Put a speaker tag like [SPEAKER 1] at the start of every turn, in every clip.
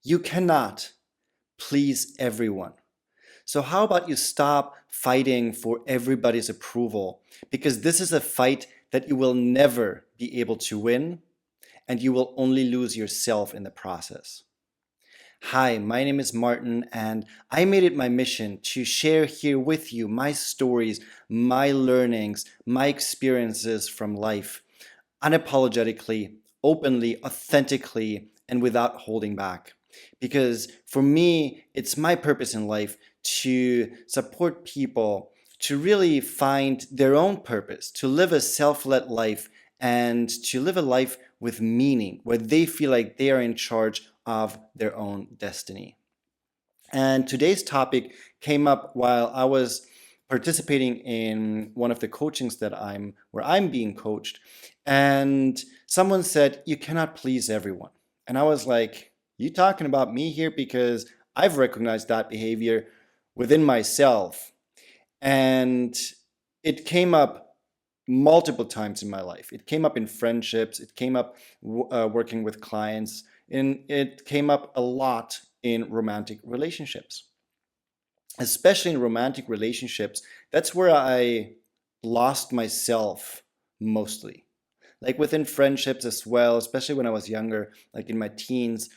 [SPEAKER 1] You cannot please everyone. So how about you stop fighting for everybody's approval? Because this is a fight that you will never be able to win, and you will only lose yourself in the process. Hi, my name is Martin, and I made it my mission to share here with you my stories, my learnings, my experiences from life, unapologetically, openly, authentically, and without holding back. Because for me, it's my purpose in life to support people to really find their own purpose, to live a self-led life, and to live a life with meaning, where they feel like they are in charge of their own destiny. And today's topic came up while I was participating in one of the coachings where I'm being coached. And someone said, "You cannot please everyone." And I was like, "You talking about me here?" Because I've recognized that behavior within myself. And it came up multiple times in my life. It came up in friendships, it came up working with clients, and it came up a lot in romantic relationships. Especially in romantic relationships, that's where I lost myself mostly. Like within friendships as well, especially when I was younger, like in my teens.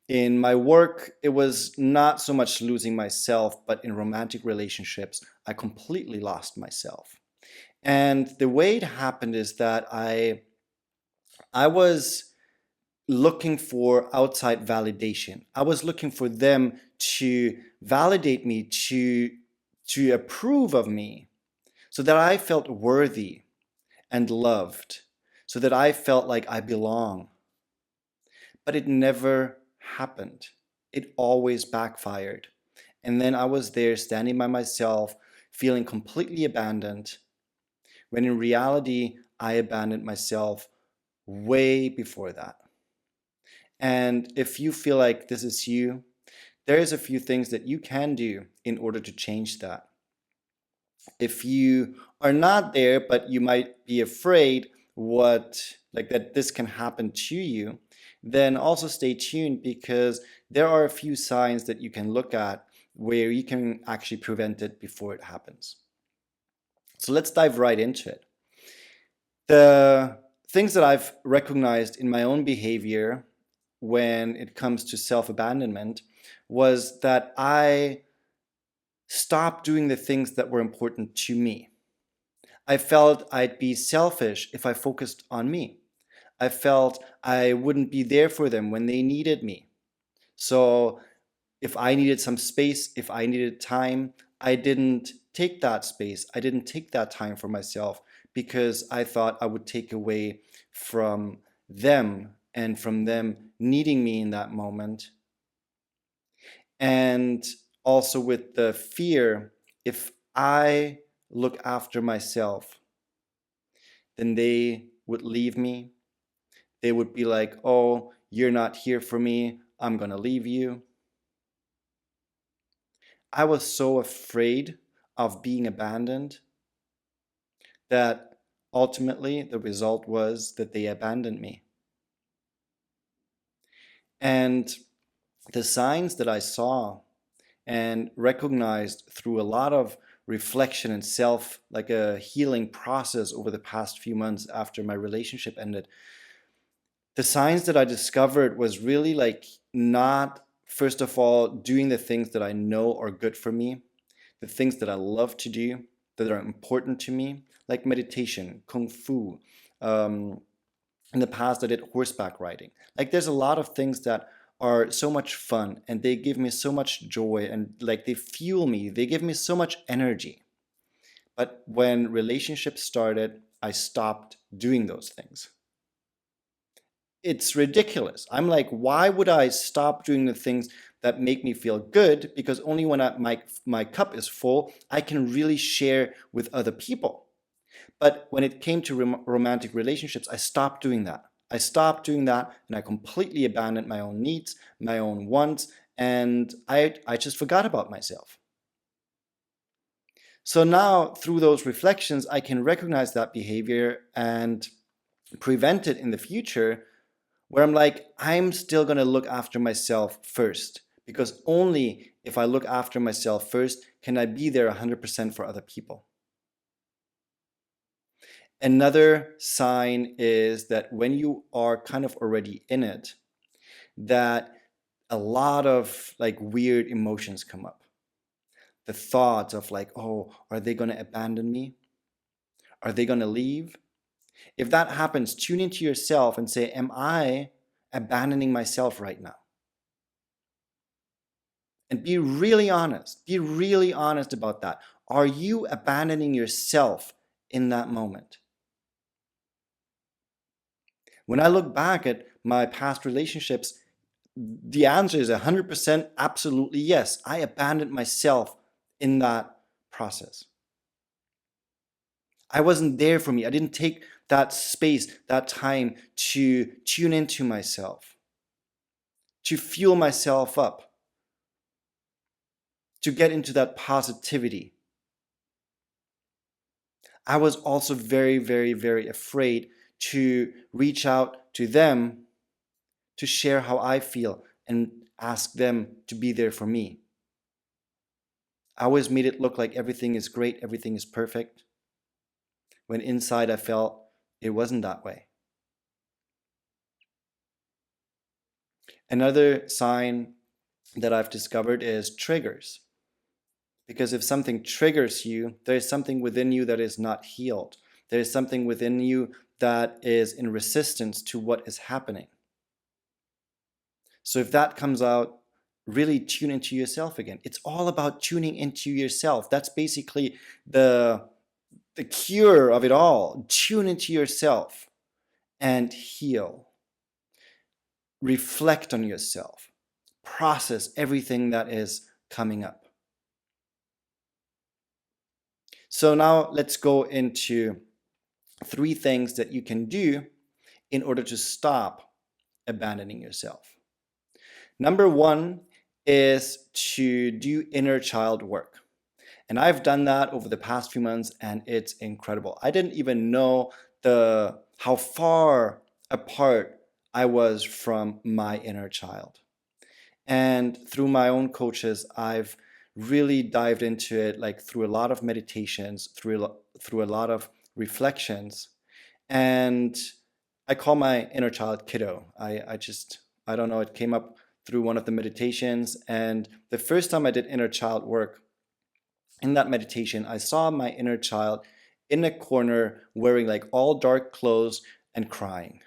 [SPEAKER 1] In my work, it was not so much losing myself, but in romantic relationships, I completely lost myself. And the way it happened is that I was looking for outside validation. I was looking for them to validate me, to approve of me, so that I felt worthy and loved, so that I felt like I belong. But it never happened. It always backfired. And then I was there standing by myself, feeling completely abandoned, when in reality, I abandoned myself way before that. And if you feel like this is you, there's a few things that you can do in order to change that. If you are not there, but you might be afraid that this can happen to you, then also stay tuned, because there are a few signs that you can look at where you can actually prevent it before it happens. So let's dive right into it. The things that I've recognized in my own behavior when it comes to self-abandonment was that I stopped doing the things that were important to me. I felt I'd be selfish if I focused on me. I felt I wouldn't be there for them when they needed me. So if I needed some space, if I needed time, I didn't take that space. I didn't take that time for myself, because I thought I would take away from them and from them needing me in that moment. And also with the fear, if I look after myself, then they would leave me. They would be like, "Oh, you're not here for me. I'm gonna leave you." I was so afraid of being abandoned that ultimately the result was that they abandoned me. And the signs that I saw and recognized through a lot of reflection and like a healing process over the past few months after my relationship ended, the signs that I discovered was really like not, first of all, doing the things that I know are good for me, the things that I love to do, that are important to me, like meditation, kung fu. In the past, I did horseback riding. Like there's a lot of things that are so much fun, and they give me so much joy, and like they fuel me, they give me so much energy. But when relationships started, I stopped doing those things. It's ridiculous. I'm like, why would I stop doing the things that make me feel good? Because only when my cup is full, I can really share with other people. But when it came to romantic relationships, I stopped doing that. I stopped doing that, and I completely abandoned my own needs, my own wants, and I just forgot about myself. So now, through those reflections, I can recognize that behavior and prevent it in the future, where I'm like, I'm still going to look after myself first, because only if I look after myself first can I be there 100% for other people. Another sign is that when you are kind of already in it, that a lot of like weird emotions come up. The thoughts of like, oh, are they going to abandon me? Are they going to leave? If that happens, tune into yourself and say, am I abandoning myself right now? And be really honest. Be really honest about that. Are you abandoning yourself in that moment? When I look back at my past relationships, the answer is 100% absolutely yes. I abandoned myself in that process. I wasn't there for me. I didn't take that space, that time to tune into myself, to fuel myself up, to get into that positivity. I was also very, very, very afraid to reach out to them to share how I feel and ask them to be there for me. I always made it look like everything is great, everything is perfect, when inside I felt it wasn't that way. Another sign that I've discovered is triggers. Because if something triggers you, there is something within you that is not healed. There is something within you that is in resistance to what is happening. So if that comes out, really tune into yourself again. It's all about tuning into yourself. That's basically the cure of it all. Tune into yourself and heal. Reflect on yourself. Process everything that is coming up. So now let's go into 3 things that you can do in order to stop abandoning yourself. Number 1 is to do inner child work. And I've done that over the past few months and it's incredible. I didn't even know how far apart I was from my inner child. And through my own coaches, I've really dived into it, like through a lot of meditations, through a lot of reflections. And I call my inner child kiddo. I don't know, it came up through one of the meditations. And the first time I did inner child work, in that meditation, I saw my inner child in a corner wearing like all dark clothes and crying.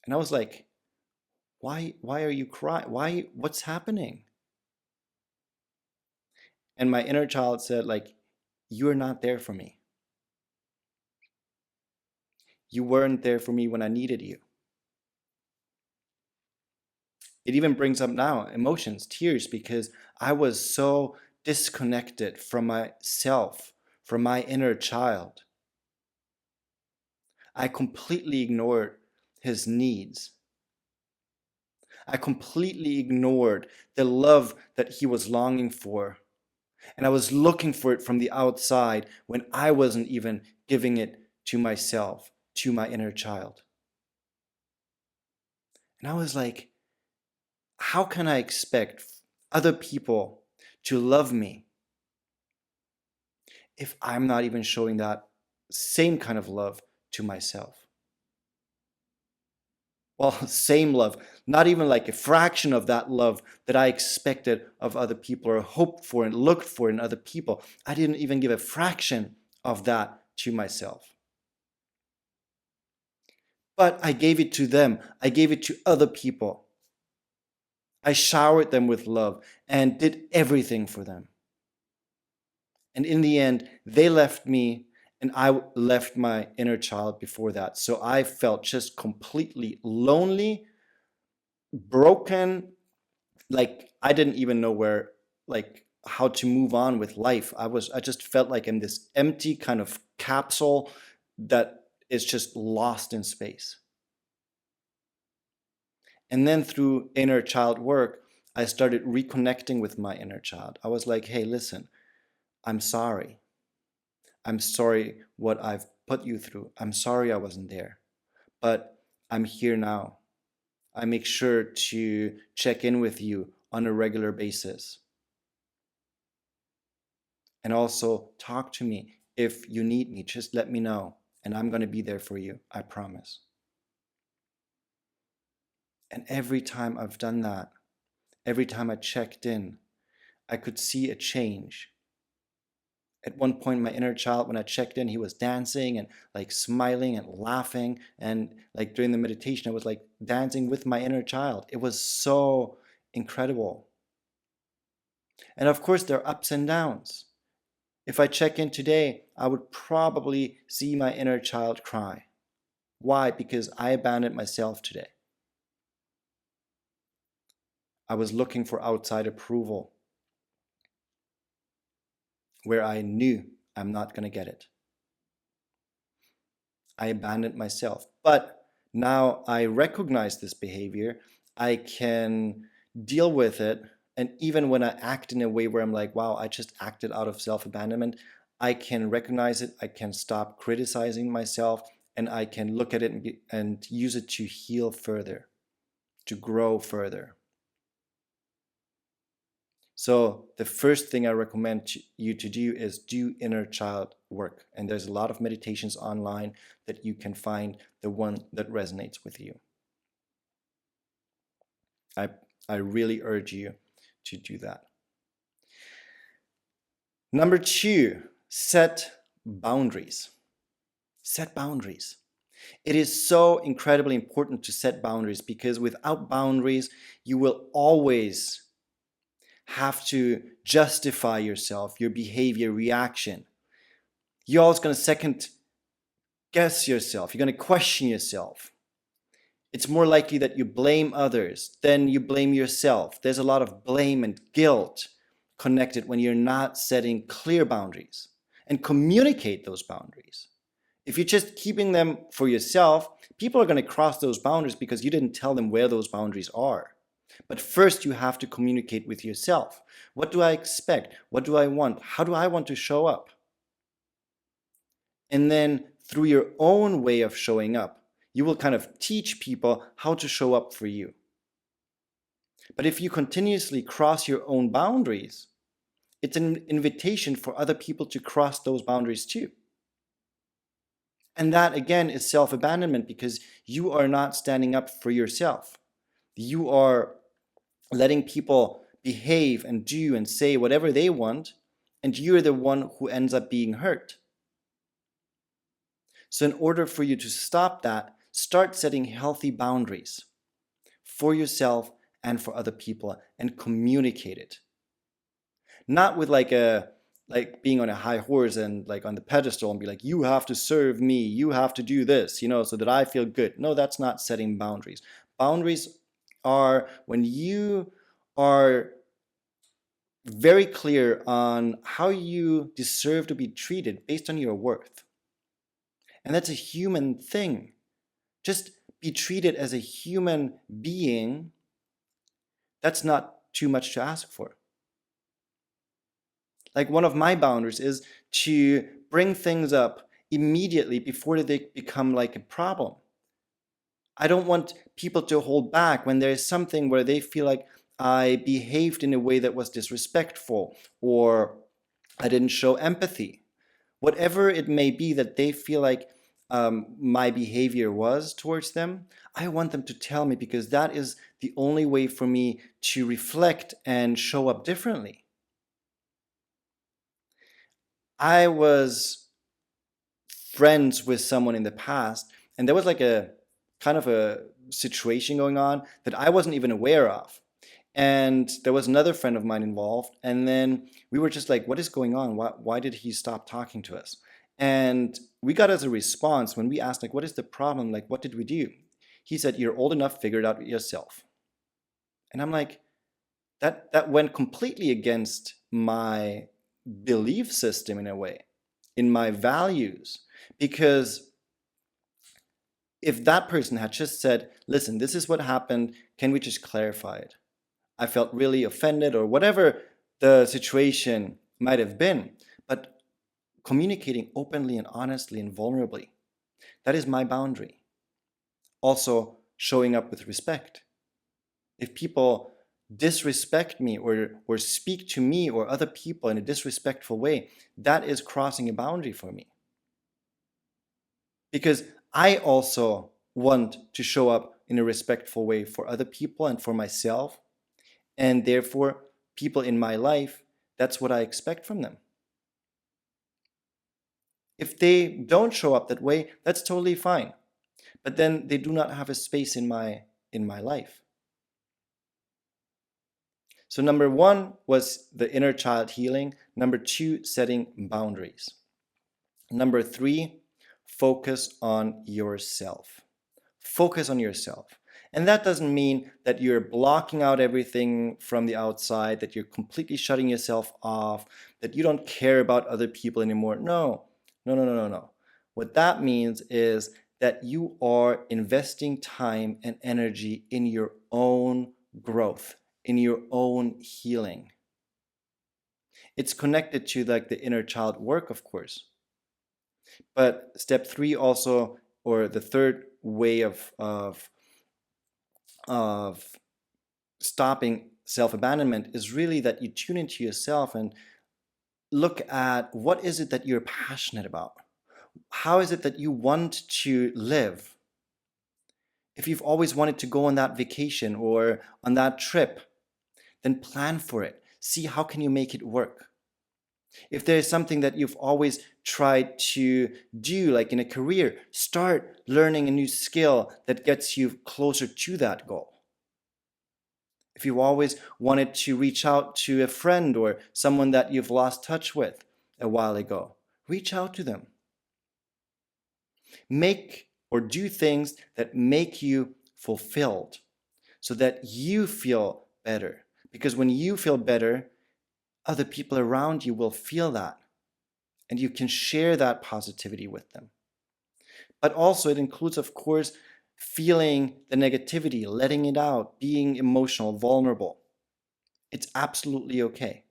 [SPEAKER 1] And I was like, why are you crying? What's happening? And my inner child said, like, you're not there for me. You weren't there for me when I needed you. It even brings up now emotions, tears, because I was so disconnected from myself, from my inner child. I completely ignored his needs. I completely ignored the love that he was longing for. And I was looking for it from the outside when I wasn't even giving it to myself, to my inner child. And I was like, how can I expect other people to love me if I'm not even showing that same kind of love to myself? Well, same love, not even like a fraction of that love that I expected of other people or hoped for and looked for in other people. I didn't even give a fraction of that to myself. But I gave it to them. I gave it to other people. I showered them with love and did everything for them. And in the end, they left me and I left my inner child before that. So I felt just completely lonely, broken, like I didn't even know where, like how to move on with life. I just felt like in this empty kind of capsule that is just lost in space. And then through inner child work, I started reconnecting with my inner child. I was like, hey, listen, I'm sorry. I'm sorry what I've put you through. I'm sorry I wasn't there. But I'm here now. I make sure to check in with you on a regular basis. And also talk to me. If you need me, just let me know. And I'm going to be there for you. I promise. And every time I've done that, every time I checked in, I could see a change. At one point, my inner child, when I checked in, he was dancing and like smiling and laughing. And like during the meditation, I was like dancing with my inner child. It was so incredible. And of course, there are ups and downs. If I check in today, I would probably see my inner child cry. Why? Because I abandoned myself today. I was looking for outside approval where I knew I'm not going to get it. I abandoned myself. But now I recognize this behavior. I can deal with it. And even when I act in a way where I'm like, wow, I just acted out of self-abandonment, I can recognize it. I can stop criticizing myself, and I can look at it and use it to heal further, to grow further. So the first thing I recommend you to do is do inner child work. And there's a lot of meditations online that you can find the one that resonates with you. I, I really urge you to do that. Number 2, set boundaries. Set boundaries. It is so incredibly important to set boundaries, because without boundaries, you will always have to justify yourself, your behavior, reaction. You're always going to second guess yourself. You're going to question yourself. It's more likely that you blame others than you blame yourself. There's a lot of blame and guilt connected when you're not setting clear boundaries and communicate those boundaries. If you're just keeping them for yourself, people are going to cross those boundaries because you didn't tell them where those boundaries are. But first you have to communicate with yourself. What do I expect? What do I want? How do I want to show up? And then through your own way of showing up, you will kind of teach people how to show up for you. But if you continuously cross your own boundaries, it's an invitation for other people to cross those boundaries too. And that again is self-abandonment, because you are not standing up for yourself. You are letting people behave and do and say whatever they want, and you're the one who ends up being hurt. So in order for you to stop that, start setting healthy boundaries for yourself and for other people, and communicate it. Not with like being on a high horse and like on the pedestal and be like, you have to serve me, you have to do this, so that I feel good. No, that's not setting boundaries. Boundaries are when you are very clear on how you deserve to be treated based on your worth. And that's a human thing. Just be treated as a human being. That's not too much to ask for. Like, one of my boundaries is to bring things up immediately before they become like a problem. I don't want people to hold back when there's something where they feel like I behaved in a way that was disrespectful, or I didn't show empathy. Whatever it may be that they feel like my behavior was towards them, I want them to tell me, because that is the only way for me to reflect and show up differently. I was friends with someone in the past, and there was like a kind of a situation going on that I wasn't even aware of. And there was another friend of mine involved, and then we were just like, what is going on? Why did he stop talking to us? And we got as a response, when we asked, like, what is the problem? Like, what did we do? He said, you're old enough, figure it out yourself. And I'm like, that went completely against my belief system in a way, in my values. Because if that person had just said, listen, this is what happened, can we just clarify it? I felt really offended, or whatever the situation might have been. But communicating openly and honestly and vulnerably, that is my boundary. also showing up with respect. If people disrespect me or speak to me or other people in a disrespectful way, that is crossing a boundary for me. Because I also want to show up in a respectful way for other people and for myself. And therefore, people in my life, that's what I expect from them. If they don't show up that way, that's totally fine. But then they do not have a space in my life. So number 1 was the inner child healing. Number 2, setting boundaries. Number 3, focus on yourself. Focus on yourself. And that doesn't mean that you're blocking out everything from the outside, that you're completely shutting yourself off, that you don't care about other people anymore. No. What that means is that you are investing time and energy in your own growth, in your own healing. It's connected to like the inner child work, of course. But step 3 also, or the third way of stopping self-abandonment is really that you tune into yourself and look at what is it that you're passionate about. How is it that you want to live? If you've always wanted to go on that vacation or on that trip, then plan for it. See how can you make it work. If there's something that you've always tried to do, like in a career, start learning a new skill that gets you closer to that goal. If you've always wanted to reach out to a friend or someone that you've lost touch with a while ago, reach out to them. Make or do things that make you fulfilled so that you feel better. Because when you feel better, other people around you will feel that. And you can share that positivity with them. But also it includes, of course, feeling the negativity, letting it out, being emotional, vulnerable. It's absolutely okay.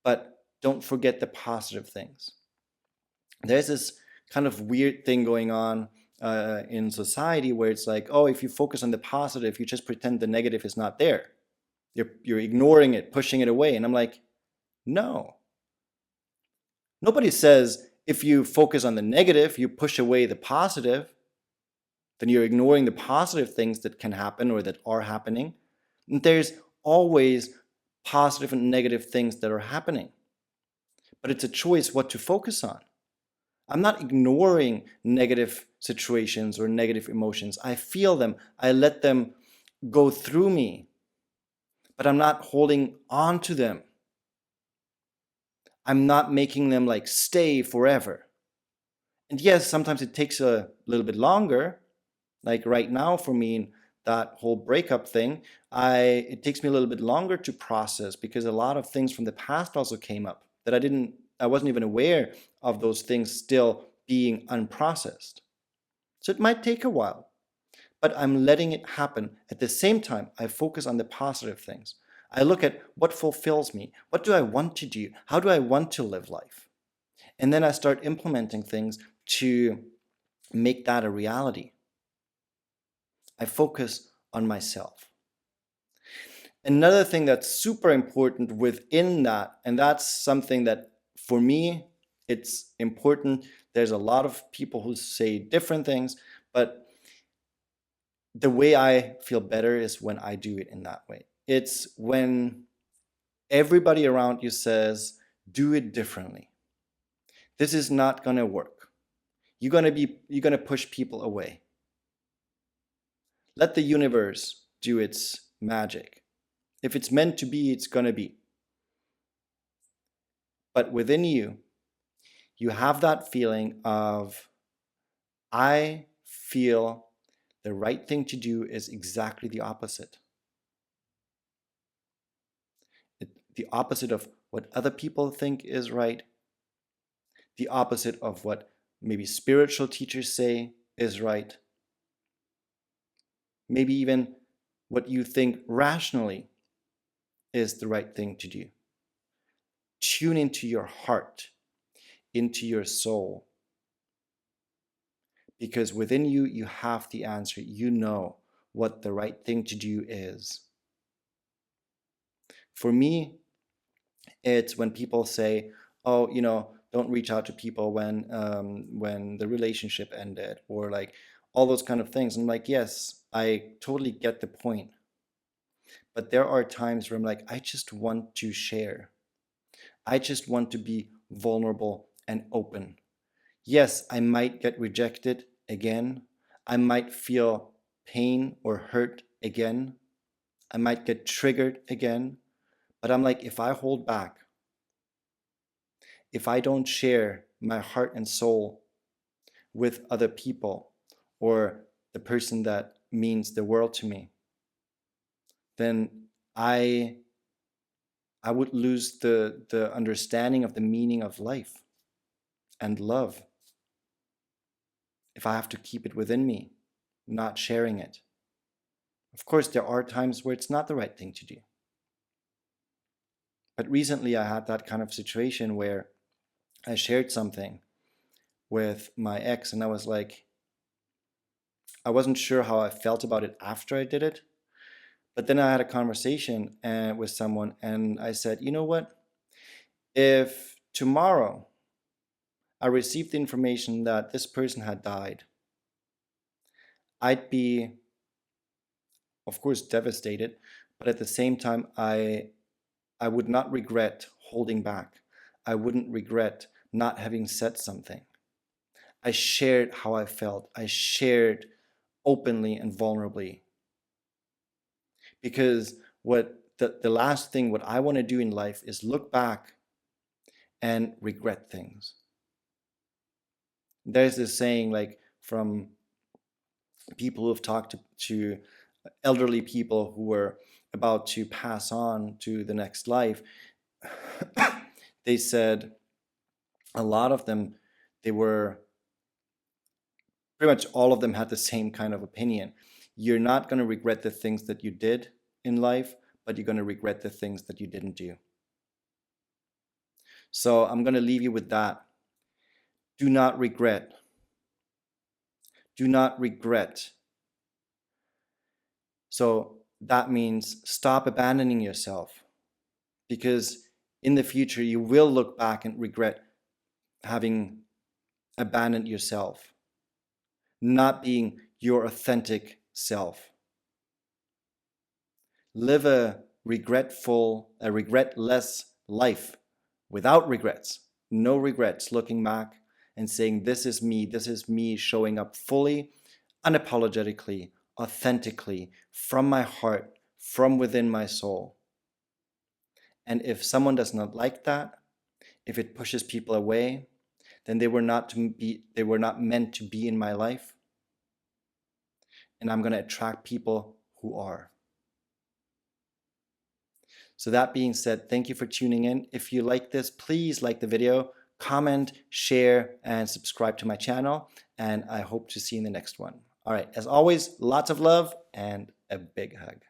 [SPEAKER 1] But don't forget the positive things. There's this kind of weird thing going on in society where it's like, oh, if you focus on the positive, you just pretend the negative is not there. You're ignoring it, pushing it away. And I'm like, no. Nobody says if you focus on the negative, you push away the positive, then you're ignoring the positive things that can happen or that are happening. And there's always positive and negative things that are happening. But it's a choice what to focus on. I'm not ignoring negative situations or negative emotions. I feel them. I let them go through me. But I'm not holding on to them. I'm not making them like stay forever. And yes, sometimes it takes a little bit longer. Like right now for me, that whole breakup thing, it takes me a little bit longer to process because a lot of things from the past also came up that I wasn't even aware of those things still being unprocessed. So it might take a while, but I'm letting it happen. At the same time, I focus on the positive things. I look at what fulfills me. What do I want to do? How do I want to live life? And then I start implementing things to make that a reality. I focus on myself. Another thing that's super important within that, and that's something that for me, it's important. There's a lot of people who say different things, but the way I feel better is when I do it in that way. It's when everybody around you says, do it differently. This is not going to work. You're going to push people away. Let the universe do its magic. If it's meant to be, it's going to be. But within you, you have that feeling of, I feel the right thing to do is exactly the opposite. The opposite of what other people think is right. The opposite of what maybe spiritual teachers say is right. Maybe even what you think rationally is the right thing to do. Tune into your heart, into your soul. because within you, you have the answer. You know what the right thing to do is. For me, it's when people say, oh, don't reach out to people when the relationship ended, or like all those kind of things. I'm like, yes, I totally get the point. But there are times where I'm like, I just want to share. I just want to be vulnerable and open. Yes, I might get rejected again. I might feel pain or hurt again. I might get triggered again. But I'm like, if I hold back, if I don't share my heart and soul with other people or the person that means the world to me, then I would lose the understanding of the meaning of life and love if I have to keep it within me, not sharing it. Of course, there are times where it's not the right thing to do. But recently I had that kind of situation where I shared something with my ex, and I was like, I wasn't sure how I felt about it after I did it. But then I had a conversation with someone, and I said, you know what? If tomorrow I received the information that this person had died, I'd be, of course, devastated, but at the same time, I would not regret holding back. I wouldn't regret not having said something. I shared how I felt. I shared openly and vulnerably. Because the last thing, what I want to do in life is look back and regret things. There's this saying, like, from people who have talked to elderly people who were about to pass on to the next life. They said a lot of them, they were pretty much all of them had the same kind of opinion. You're not going to regret the things that you did in life, but you're going to regret the things that you didn't do. So I'm going to leave you with that. Do not regret. Do not regret. So that means stop abandoning yourself, because in the future you will look back and regret having abandoned yourself, not being your authentic self. Live a regretless life without regrets, no regrets, looking back and saying, this is me showing up fully, unapologetically, authentically, from my heart, from within my soul. And if someone does not like that, if it pushes people away, then they were not meant to be in my life. And I'm going to attract people who are. So that being said, thank you for tuning in. If you like this, please like the video, comment, share, and subscribe to my channel. And I hope to see you in the next one. All right, as always, lots of love and a big hug.